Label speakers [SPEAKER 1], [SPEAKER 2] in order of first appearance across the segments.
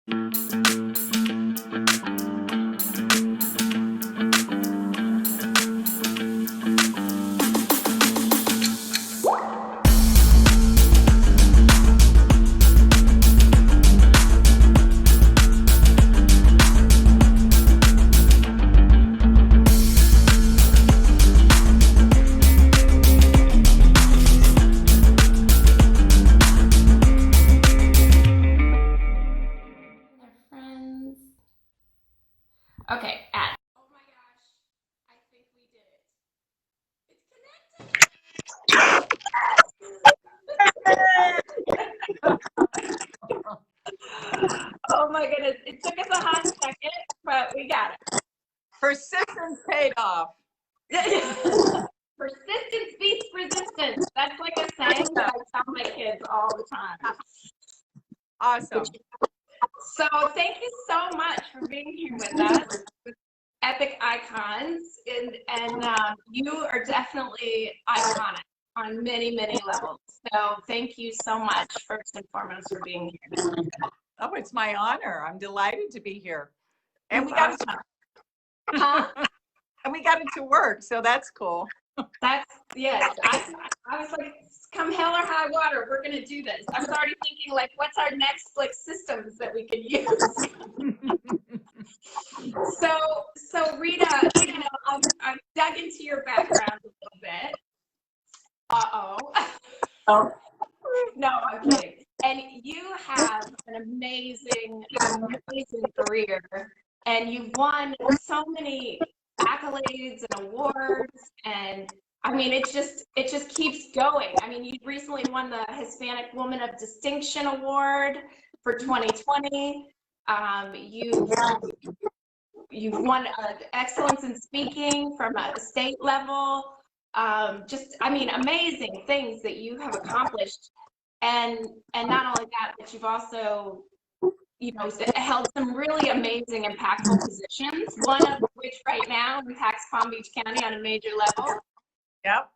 [SPEAKER 1] Friends. Okay, at. Oh my gosh, I think we did it. It's connected. Oh my goodness, it took us a hot second, but we got it.
[SPEAKER 2] Persistence paid off.
[SPEAKER 1] Persistence beats resistance. That's like a saying that I tell my kids all the time.
[SPEAKER 2] Awesome.
[SPEAKER 1] So thank you so much for being here with us, with Epic Icons, and you are definitely iconic on many, many levels. So thank you so much, first and foremost, for being here.
[SPEAKER 2] Oh, it's my honor. I'm delighted to be here. And
[SPEAKER 1] we got it. Huh?
[SPEAKER 2] And we got it to work, so that's cool.
[SPEAKER 1] That's, yes. I was like, come hell or high water, we're going to do this. I was already thinking, like, what's our next, like, systems that we could use? So Rita, you know, I've dug into your background a little bit. Oh. No, I'm kidding. And you have an amazing, amazing career, and you've won so many accolades and awards, and I mean, it just keeps going. I mean, you recently won the Hispanic Woman of Distinction Award for 2020. You've won excellence in speaking from a state level. Just, I mean, amazing things that you have accomplished. And not only that, but you've also, you know, held some really amazing, impactful positions, one of which right now impacts Palm Beach County on a major level.
[SPEAKER 2] Yep.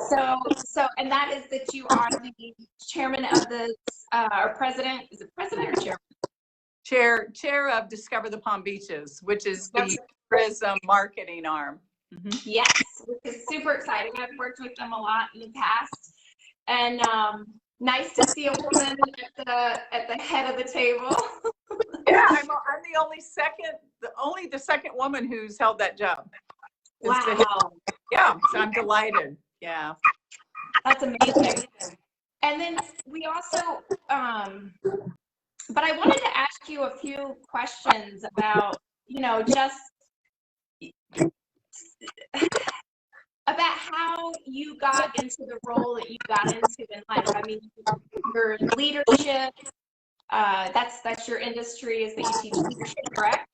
[SPEAKER 1] So, and that is that you are the chairman of the, or president, is it president or chairman?
[SPEAKER 2] Chair of Discover the Palm Beaches, which is the tourism marketing arm.
[SPEAKER 1] Mm-hmm. Yes, which is super exciting. I've worked with them a lot in the past. And nice to see a woman at the head of the table.
[SPEAKER 2] Yeah, I'm the second woman who's held that job.
[SPEAKER 1] Wow.
[SPEAKER 2] Yeah, so I'm delighted. Yeah.
[SPEAKER 1] That's amazing. And then we also, but I wanted to ask you a few questions about, you know, just about how you got into the role that you got into in life. I mean, your leadership, that's your industry, is that you teach leadership, correct?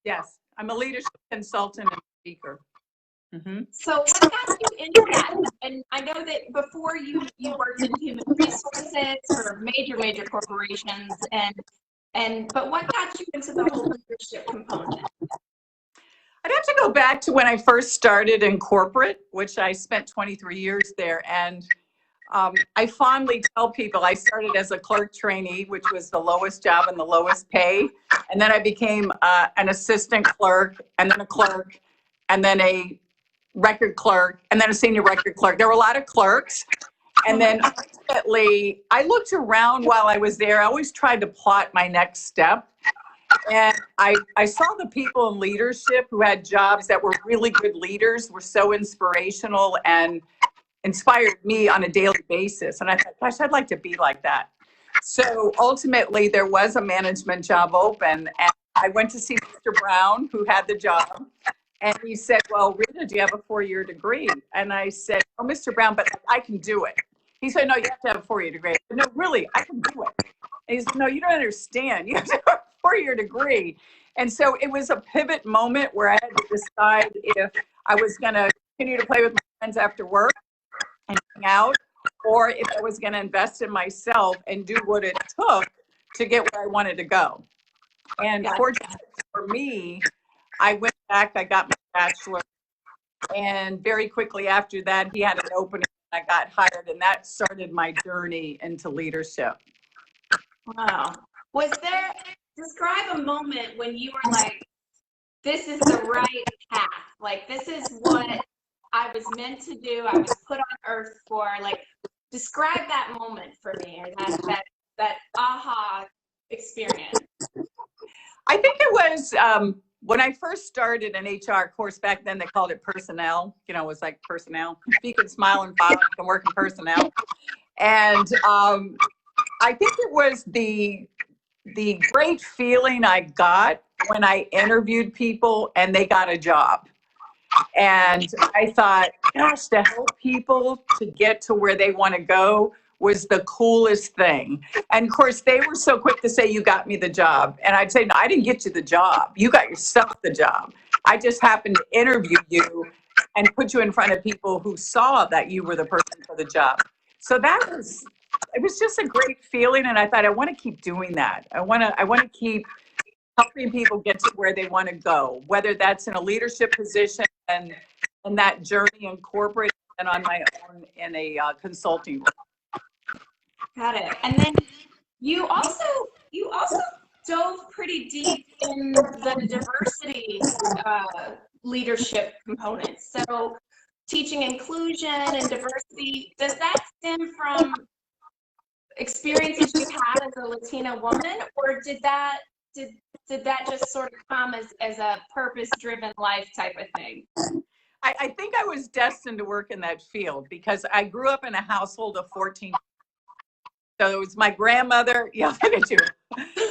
[SPEAKER 2] Yes, I'm a leadership consultant and speaker.
[SPEAKER 1] Mm-hmm. So what got you into that? And I know that before you worked in human resources for major corporations, but what got you into the whole leadership component?
[SPEAKER 2] I'd have to go back to when I first started in corporate, which I spent 23 years there. And I fondly tell people I started as a clerk trainee, which was the lowest job and the lowest pay. And then I became an assistant clerk, and then a clerk, and then a record clerk, and then a senior record clerk. There were a lot of clerks. And then ultimately, I looked around while I was there. I always tried to plot my next step. And I saw the people in leadership who had jobs that were really good leaders, were so inspirational and inspired me on a daily basis. And I thought, gosh, I'd like to be like that. So ultimately, there was a management job open, and I went to see Mr. Brown, who had the job. And he said, well, Rita, do you have a 4-year degree? And I said, oh, Mr. Brown, but I can do it. He said, no, you have to have a 4-year degree. I said, no, really, I can do it. And he said, no, you don't understand. You have to have a 4-year degree. And so it was a pivot moment where I had to decide if I was going to continue to play with my friends after work and hang out, or if I was going to invest in myself and do what it took to get where I wanted to go. And fortunately for me, I went back, I got my bachelor's, and very quickly after that, he had an opening, and I got hired, and that started my journey into leadership.
[SPEAKER 1] Wow. Was there, describe a moment when you were like, this is the right path. Like, this is what I was meant to do. I was put on earth for. Like, describe that moment for me, or that aha experience.
[SPEAKER 2] I think it was when I first started in HR. Of course, back then they called it personnel. You know, it was like personnel. If you can smile and file, you can work in personnel. And I think it was the great feeling I got when I interviewed people and they got a job. And I thought, gosh, to help people to get to where they want to go was the coolest thing. And of course, they were so quick to say, you got me the job. And I'd say, no, I didn't get you the job. You got yourself the job. I just happened to interview you and put you in front of people who saw that you were the person for the job. So it was just a great feeling. And I thought, I want to keep doing that. I want to keep helping people get to where they want to go, whether that's in a leadership position and that journey in corporate and on my own in a consulting role.
[SPEAKER 1] Got it. And then you also dove pretty deep in the diversity leadership components. So teaching inclusion and diversity, does that stem from experiences you had as a Latina woman, or did that just sort of come as a purpose-driven life type of thing?
[SPEAKER 2] I think I was destined to work in that field because I grew up in a household of 14. So it was my grandmother, yeah, look at you.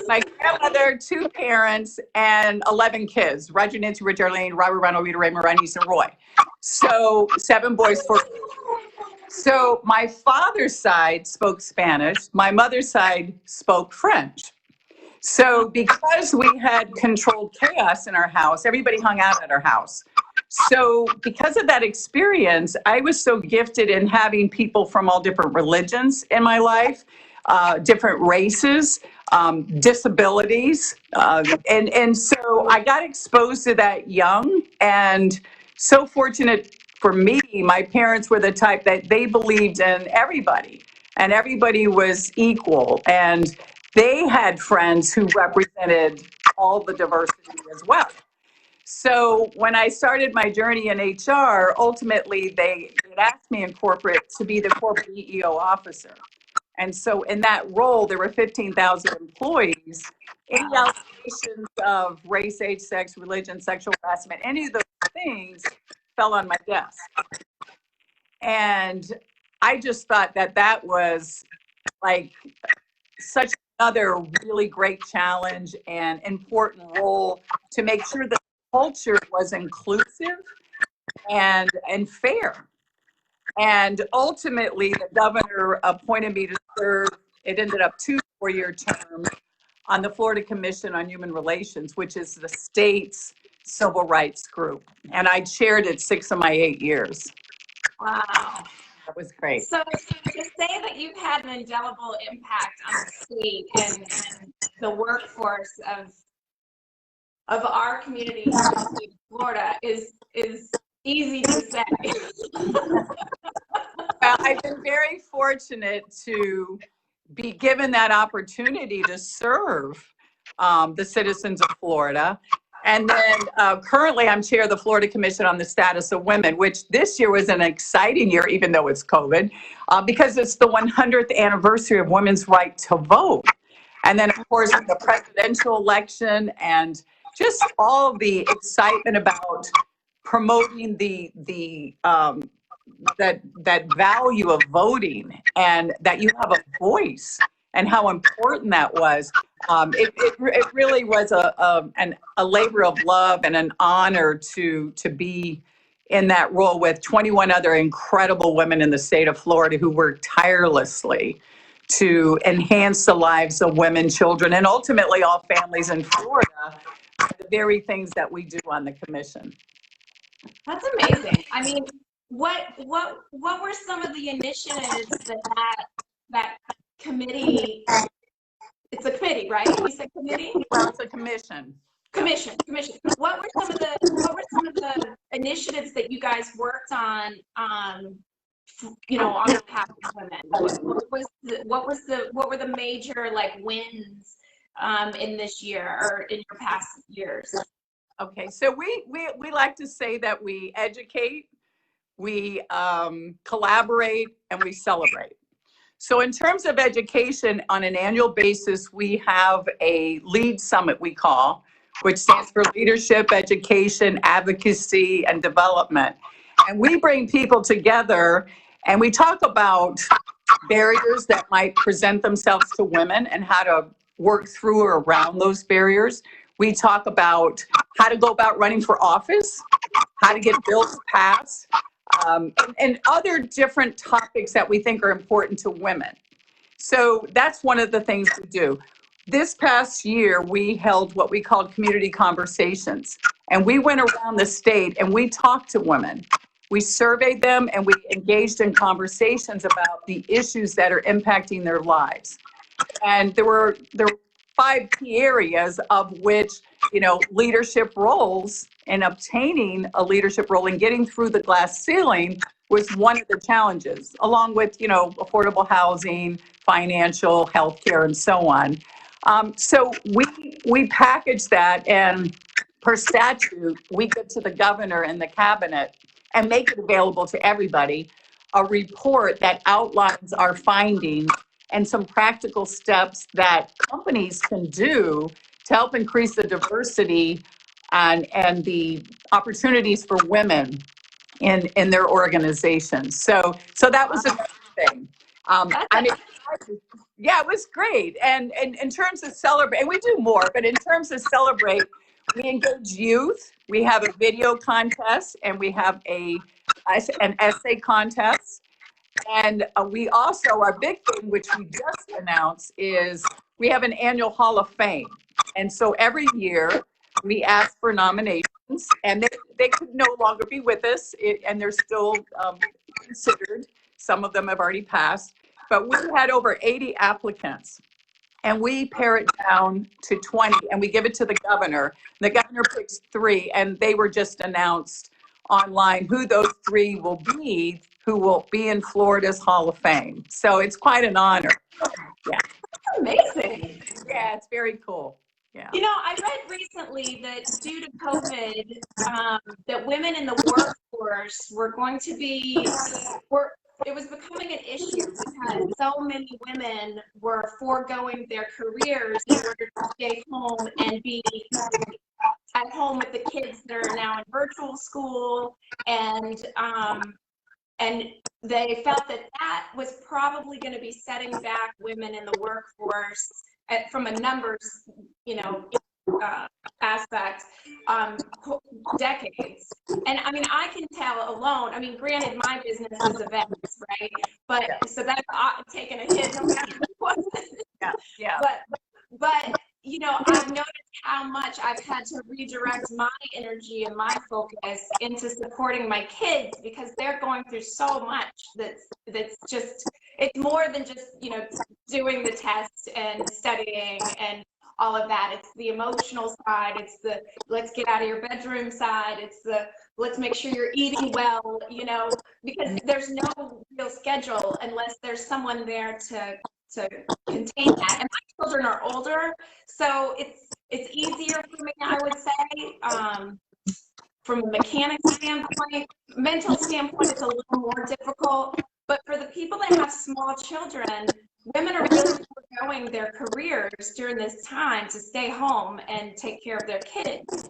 [SPEAKER 2] My grandmother, 2 parents, and 11 kids. Roger, Nancy, Rich, Arlene, Robert, Ronald, Rita, Ray, Maranice, and Roy. So 7 boys, 4 girls. So my father's side spoke Spanish. My mother's side spoke French. So because we had controlled chaos in our house, everybody hung out at our house. So because of that experience, I was so gifted in having people from all different religions in my life, different races, disabilities. And so I got exposed to that young, and so fortunate for me, my parents were the type that they believed in everybody, and everybody was equal. And they had friends who represented all the diversity as well. So when I started my journey in HR, ultimately they asked me in corporate to be the corporate EEO officer. And so in that role, there were 15,000 employees. Any allegations of race, age, sex, religion, sexual harassment, any of those things fell on my desk. And I just thought that was like such another really great challenge and important role to make sure that the culture was inclusive and fair. And ultimately, the governor appointed me to serve, it ended up 2 4-year terms on the Florida Commission on Human Relations, which is the state's civil rights group. And I chaired it 6 of my 8 years.
[SPEAKER 1] Wow.
[SPEAKER 2] That was great.
[SPEAKER 1] So to say that you've had an indelible impact on the state and the workforce of our community here in the state of Florida is easy to say.
[SPEAKER 2] Well, I've been very fortunate to be given that opportunity to serve the citizens of Florida. And then currently I'm chair of the Florida Commission on the Status of Women, which this year was an exciting year, even though it's COVID, because it's the 100th anniversary of women's right to vote. And then, of course, the presidential election and just all the excitement about promoting that value of voting and that you have a voice and how important that was. It really was a labor of love and an honor to be in that role with 21 other incredible women in the state of Florida who worked tirelessly to enhance the lives of women, children, and ultimately all families in Florida, the very things that we do on the commission.
[SPEAKER 1] That's amazing. I mean, what were some of the initiatives that committee? It's a committee, right? You said committee?
[SPEAKER 2] Well, it's a commission.
[SPEAKER 1] Commission. What were some of the initiatives that you guys worked on behalf of women? What were the major like wins in this year or in your past years?
[SPEAKER 2] Okay, so we like to say that we educate, we collaborate, and we celebrate. So in terms of education, on an annual basis, we have a lead summit we call, which stands for Leadership, Education, Advocacy, and Development. And we bring people together and we talk about barriers that might present themselves to women and how to work through or around those barriers. We talk about how to go about running for office, how to get bills passed, and other different topics that we think are important to women. So that's one of the things we do. This past year, we held what we called community conversations. And we went around the state and we talked to women. We surveyed them and we engaged in conversations about the issues that are impacting their lives. And there were 5 key areas of which, leadership roles and obtaining a leadership role and getting through the glass ceiling was one of the challenges, along with, affordable housing, financial, healthcare, and so on. So we package that, and per statute, we give to the governor and the cabinet and make it available to everybody, a report that outlines our findings and some practical steps that companies can do to help increase the diversity and the opportunities for women in their organizations. So that was a good thing. I mean, yeah, it was great. And in terms of celebrate, and we do more, but in terms of celebrate, we engage youth. We have a video contest, and we have an essay contest. And we also, our big thing, which we just announced, is we have an annual Hall of Fame. And so every year we ask for nominations, and they could no longer be with us, and they're still considered. Some of them have already passed. But we had over 80 applicants, and we pare it down to 20, and we give it to the governor. The governor picks 3, and they were just announced online who those 3 will be, who will be in Florida's Hall of Fame. So it's quite an honor. Yeah.
[SPEAKER 1] That's amazing.
[SPEAKER 2] Yeah, it's very cool. Yeah.
[SPEAKER 1] I read recently that due to COVID, that women in the workforce were going to be, it was becoming an issue because so many women were foregoing their careers in order to stay home and be at home with the kids that are now in virtual school, and they felt that was probably going to be setting back women in the workforce from a numbers, aspect, decades. And I mean, I can tell alone. I mean, granted, my business is events, right? But so that's taken a hit.
[SPEAKER 2] Yeah.
[SPEAKER 1] But I've noticed how much I've had to redirect my energy and my focus into supporting my kids because they're going through so much that's just, it's more than just, doing the test and studying and all of that. It's the emotional side. It's the let's get out of your bedroom side. It's the let's make sure you're eating well, because there's no real schedule unless there's someone there to contain that. And my children are older, so it's easier for me, I would say. From a mechanic standpoint, mental standpoint, it's a little more difficult. But for the people that have small children, women are really foregoing their careers during this time to stay home and take care of their kids.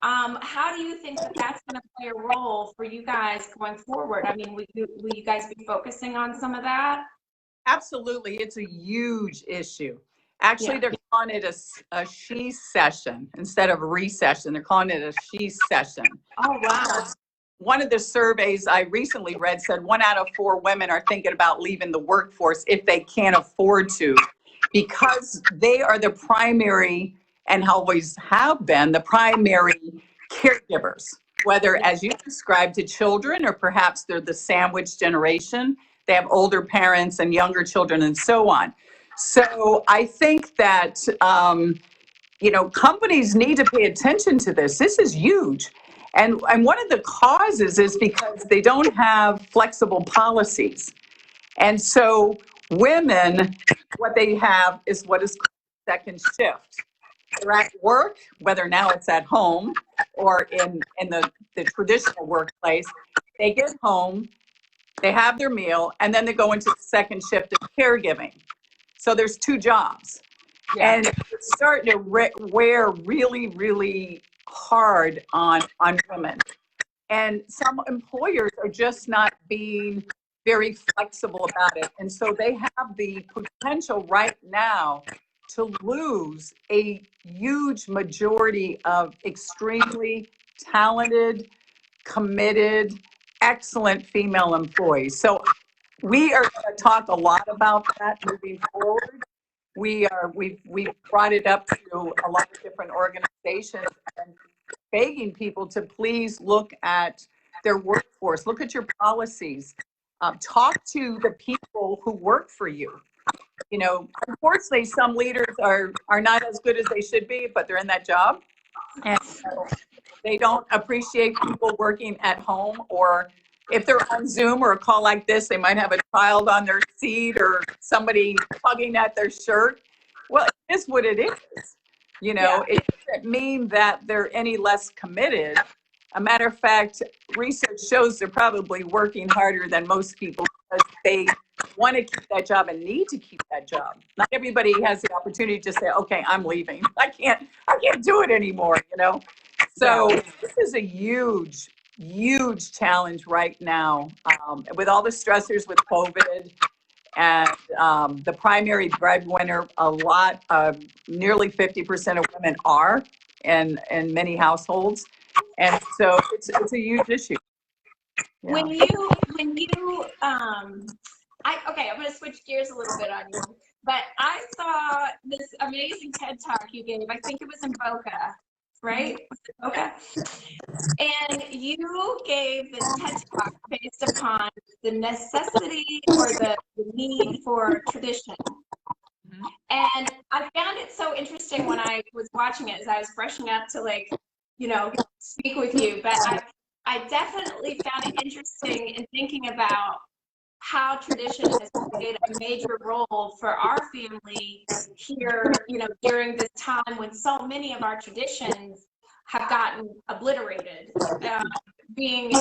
[SPEAKER 1] How do you think that that's going to play a role for you guys going forward? I mean, will you guys be focusing on some of that?
[SPEAKER 2] Absolutely. It's a huge issue. Actually, they're calling it a she session instead of a recession. They're calling it a she session.
[SPEAKER 1] Oh, wow.
[SPEAKER 2] One of the surveys I recently read said 1 out of 4 women are thinking about leaving the workforce if they can't afford to, because they are the primary, and always have been, the primary caregivers, whether, as you described, to children, or perhaps they're the sandwich generation. They have older parents and younger children and so on. So I think that, companies need to pay attention to this. This is huge. And one of the causes is because they don't have flexible policies. And so women, what they have is what is second shift. They're at work, whether now it's at home or in the traditional workplace. They get home, they have their meal, and then they go into the second shift of caregiving. So there's two jobs.
[SPEAKER 1] Yeah.
[SPEAKER 2] And it's starting to wear really, really hard on women. And some employers are just not being very flexible about it. And so they have the potential right now to lose a huge majority of extremely talented, committed, excellent female employees. So we are going to talk a lot about that moving forward. We've brought it up to a lot of different organizations and begging people to please look at their workforce, look at your policies, talk to the people who work for you. You know, unfortunately, some leaders are not as good as they should be, but they're in that job, and so they don't appreciate people working at home, or if they're on Zoom or a call like this, they might have a child on their seat or somebody tugging at their shirt. Well, it is what it is. You know, it doesn't mean that they're any less committed. A matter of fact, research shows they're probably working harder than most people because they want to keep that job and need to keep that job. Not everybody has the opportunity to say, okay, I'm leaving. I can't do it anymore, you know? So this is a huge, huge challenge right now with all the stressors with COVID and the primary breadwinner, nearly 50% of women are in many households. And so it's a huge issue. Yeah.
[SPEAKER 1] When you I'm going to switch gears a little bit on you, but I saw this amazing TED Talk you gave. I think it was in Boca, right? Boca. And you gave this TED Talk based upon the necessity or the need for tradition. And I found it so interesting when I was watching it as I was brushing up to speak with you. But I definitely found it interesting in thinking about how tradition has played a major role for our family here, during this time when so many of our traditions have gotten obliterated. Being,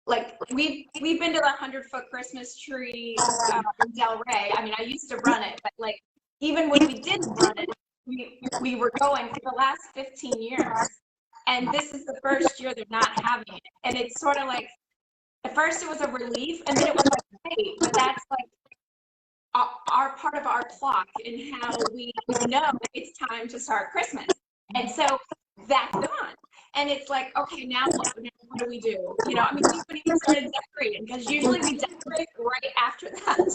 [SPEAKER 1] like we've been to the 100-foot Christmas tree in Del Rey. I mean, I used to run it, but like even when we didn't run it, we were going for the last 15 years. And this is the first year they're not having it. And it's sort of like, at first it was a relief, and then it was like, hey, but that's like our part of our clock and how we know it's time to start Christmas. And so that's gone. And it's like, okay, now what do we do? I mean, we haven't even started decorating because usually we decorate right after that.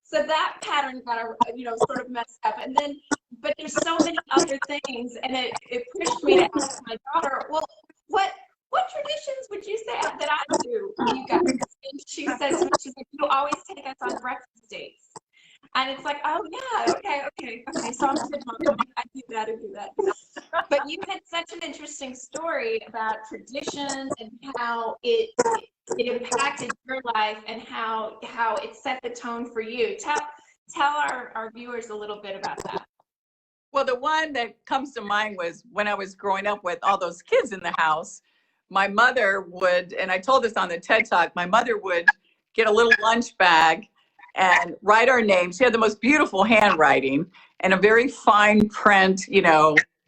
[SPEAKER 1] So that pattern got sort of messed up. And then, but there's so many other things, and it pushed me to ask my daughter, well, what traditions would you say that I do, you guys? And she says, she's like, you always take us on breakfast dates. And it's like, oh yeah, okay. So I'm good, Mom. I do that. But you had such an interesting story about tradition and how it impacted your life and how it set the tone for you. Tell our viewers a little bit about that.
[SPEAKER 2] Well, the one that comes to mind was when I was growing up with all those kids in the house, my mother would, and I told this on the TED Talk, my mother would get a little lunch bag and write our names. She had the most beautiful handwriting and a very fine print,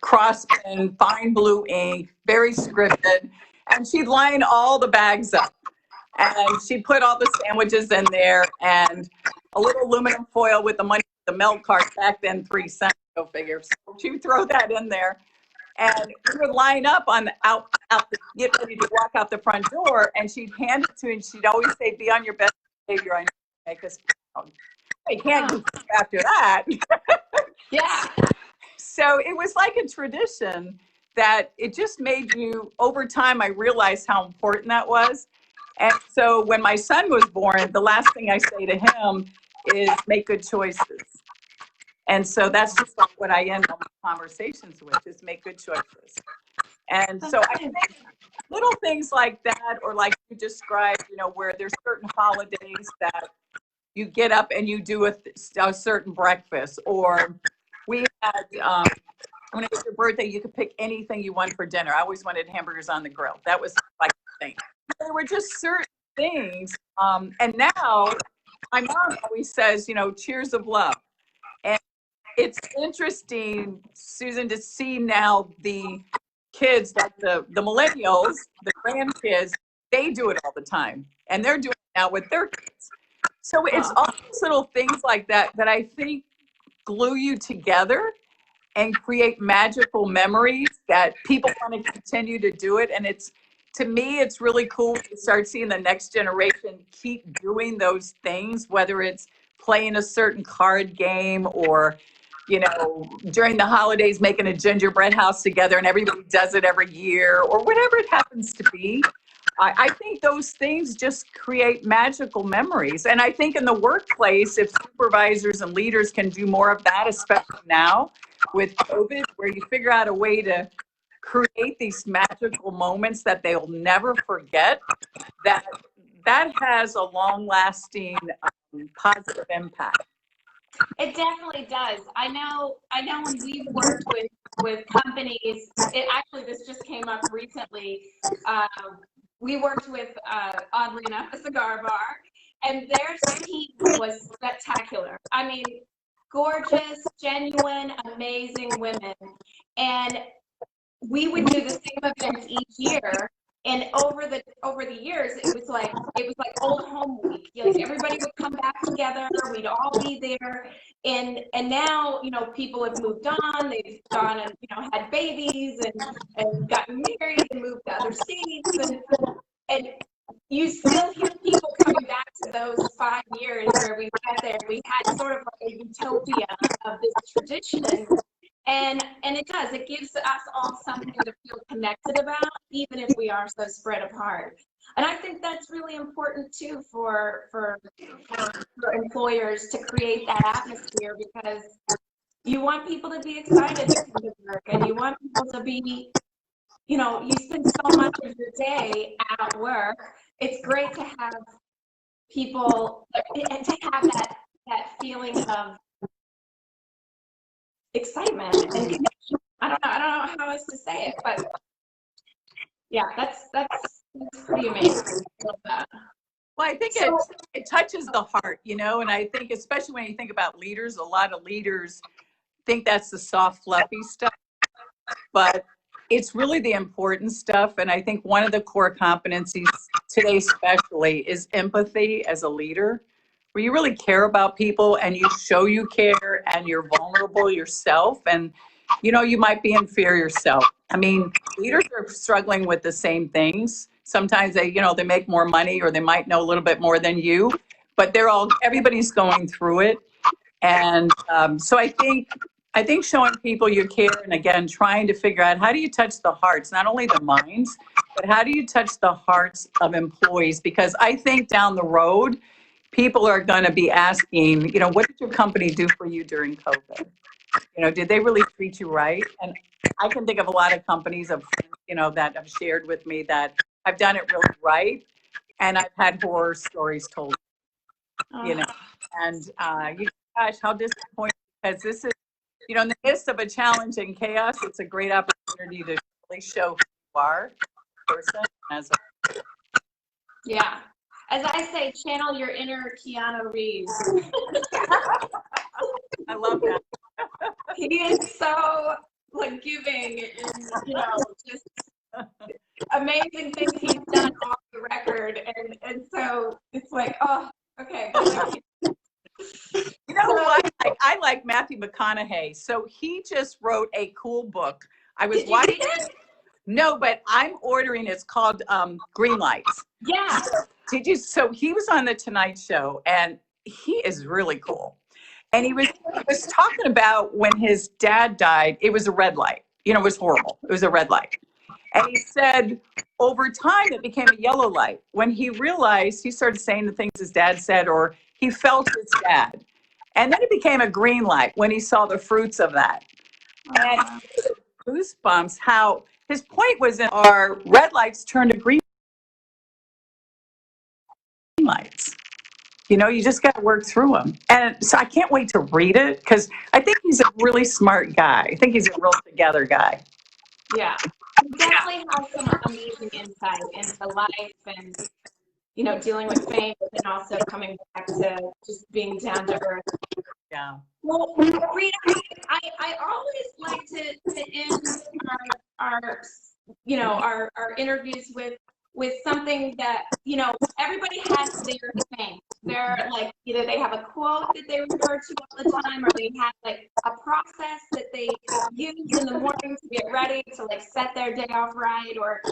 [SPEAKER 2] cross pen, fine blue ink, very scripted. And she'd line all the bags up. And she'd put all the sandwiches in there and a little aluminum foil with the money for the milk cart, back then 3 cents, go figure. So she would throw that in there. And we would line up get ready to walk out the front door, and she'd hand it to me, and she'd always say, be on your best behavior, I know you make us proud. I can't go after that.
[SPEAKER 1] Yeah.
[SPEAKER 2] So it was like a tradition that it just made you, over time, I realized how important that was. And so when my son was born, the last thing I say to him is make good choices. And so that's just like what I end all my conversations with, is make good choices. And so I think little things like that, or like you described, where there's certain holidays that you get up and you do a certain breakfast. Or we had, when it was your birthday, you could pick anything you want for dinner. I always wanted hamburgers on the grill. That was like the thing. There were just certain things. And now my mom always says, cheers of love. And it's interesting, Susan, to see now the kids, like the millennials, the grandkids, they do it all the time. And they're doing it now with their kids. So it's all these little things like that that I think glue you together and create magical memories that people want to continue to do it. And to me, it's really cool to start seeing the next generation keep doing those things, whether it's playing a certain card game or, during the holidays, making a gingerbread house together and everybody does it every year or whatever it happens to be. I think those things just create magical memories. And I think in the workplace, if supervisors and leaders can do more of that, especially now with COVID, where you figure out a way to create these magical moments that they'll never forget, that has a long-lasting positive impact.
[SPEAKER 1] It definitely does. I know when we've worked with companies, this just came up recently. We worked with, oddly enough, a cigar bar, and their team was spectacular. I mean, gorgeous, genuine, amazing women. And we would do the same events each year. And over the years, it was like old home week. Like everybody would come back together. We'd all be there. And now, people have moved on. They've gone and, had babies and gotten married and moved to other states. And you still hear people coming back to those 5 years where we went there. We had sort of like a utopia of this tradition. And it does. It gives us all something to feel connected about, even if we are so spread apart. And I think that's really important too for employers to create that atmosphere, because you want people to be excited to come to work, and you want people to be, you spend so much of your day at work. It's great to have people and to have that feeling of excitement and connection. I don't know how else to say it, but yeah, that's pretty amazing. I love that.
[SPEAKER 2] Well, I think it touches the heart, and I think especially when you think about leaders, a lot of leaders think that's the soft, fluffy stuff, but it's really the important stuff. And I think one of the core competencies today especially is empathy as a leader, where you really care about people and you show you care and you're vulnerable yourself, and you might be in fear yourself. I mean, leaders are struggling with the same things. Sometimes they make more money, or they might know a little bit more than you, but everybody's going through it. And so I think showing people you care, and again, trying to figure out how do you touch the hearts, not only the minds, but how do you touch the hearts of employees? Because I think down the road, people are going to be asking, what did your company do for you during COVID? Did they really treat you right? And I can think of a lot of companies of, that have shared with me that I've done it really right. And I've had horror stories told, and gosh, how disappointing, because this is, in the midst of a challenge and chaos, it's a great opportunity to really show who you are person as a.
[SPEAKER 1] Yeah. As I say, channel your inner Keanu Reeves.
[SPEAKER 2] I love that.
[SPEAKER 1] He is so giving, and just amazing things he's done off the record, and so it's like, oh, okay.
[SPEAKER 2] You know what? I like Matthew McConaughey. So he just wrote a cool book. I was watching it. No, but I'm ordering. It's called Green Lights.
[SPEAKER 1] Yeah.
[SPEAKER 2] So he was on the Tonight Show, and he is really cool. And he was talking about when his dad died, it was a red light. It was horrible. It was a red light. And he said over time it became a yellow light. When he realized, he started saying the things his dad said, or he felt his dad. And then it became a green light when he saw the fruits of that. And goosebumps, how his point was that our red lights turned to green lights. You know, you just got to work through them. And so I can't wait to read it because I think he's a really smart guy. I think he's a real together guy.
[SPEAKER 1] Yeah. He definitely has some amazing insight into life and, you know, dealing with fame and also coming back to just being down to earth.
[SPEAKER 2] Yeah.
[SPEAKER 1] Well, Rita, I always like to end our you know our interviews with something that, you know, everybody has their thing. They're like, either they have a quote that they refer to all the time, or they have like a process that they use in the morning to get ready to like set their day off right, or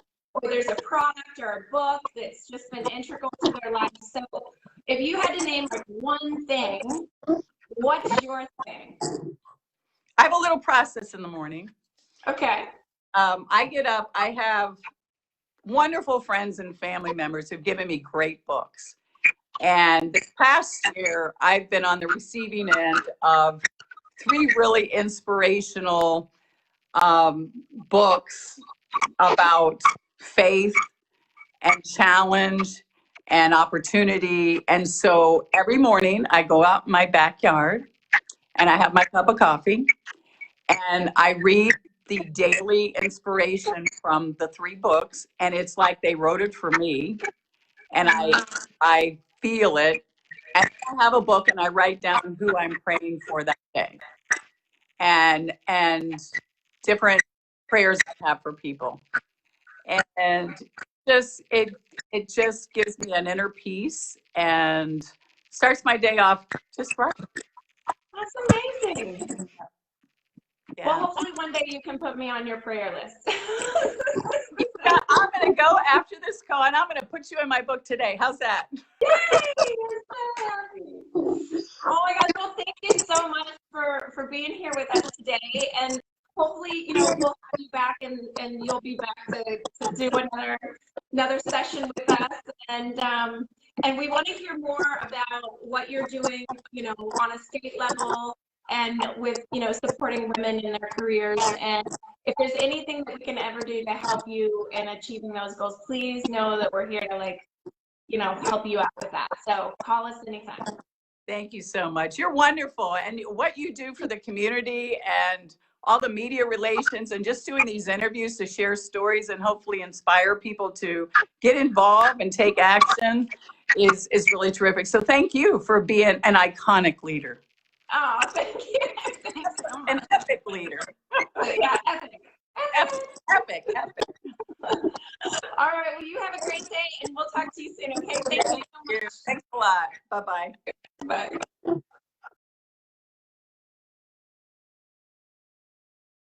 [SPEAKER 1] there's a product or a book that's just been integral to their life. So if you had to name like one thing, what's your thing?
[SPEAKER 2] I have a little process in the morning.
[SPEAKER 1] Okay.
[SPEAKER 2] I get up, I have wonderful friends and family members who've given me great books. And this past year, I've been on the receiving end of 3 really inspirational books about faith and challenge and opportunity. And so every morning I go out in my backyard and I have my cup of coffee and I read the daily inspiration from the 3 books. And it's like they wrote it for me. And I feel it. And I have a book and I write down who I'm praying for that day. And different prayers I have for people. And just it just gives me an inner peace and starts my day off just right.
[SPEAKER 1] That's amazing.
[SPEAKER 2] Yeah.
[SPEAKER 1] Well, hopefully one day you can put me on your prayer list.
[SPEAKER 2] Yeah, I'm going to go after this call and I'm going to put you in my book today. How's that?
[SPEAKER 1] Yay! I'm so happy. Oh my gosh, well, thank you so much for being here with us today. And hopefully, you know, we'll have you back and you'll be back to do another session with us. And we want to hear more about what you're doing, you know, on a state level and with, you know, supporting women in their careers. And if there's anything that we can ever do to help you in achieving those goals, please know that we're here to, like, you know, help you out with that. So call us anytime.
[SPEAKER 2] Thank you so much. You're wonderful. And what you do for the community and all the media relations and just doing these interviews to share stories and hopefully inspire people to get involved and take action is really terrific. So thank you for being an iconic leader.
[SPEAKER 1] Oh, thank you. Thanks so much.
[SPEAKER 2] An epic leader.
[SPEAKER 1] Yeah, epic.
[SPEAKER 2] Epic.
[SPEAKER 1] All right. Well, you have a great day, and we'll talk to you soon. Okay. Thank you so much.
[SPEAKER 2] Thanks a lot. Bye-bye.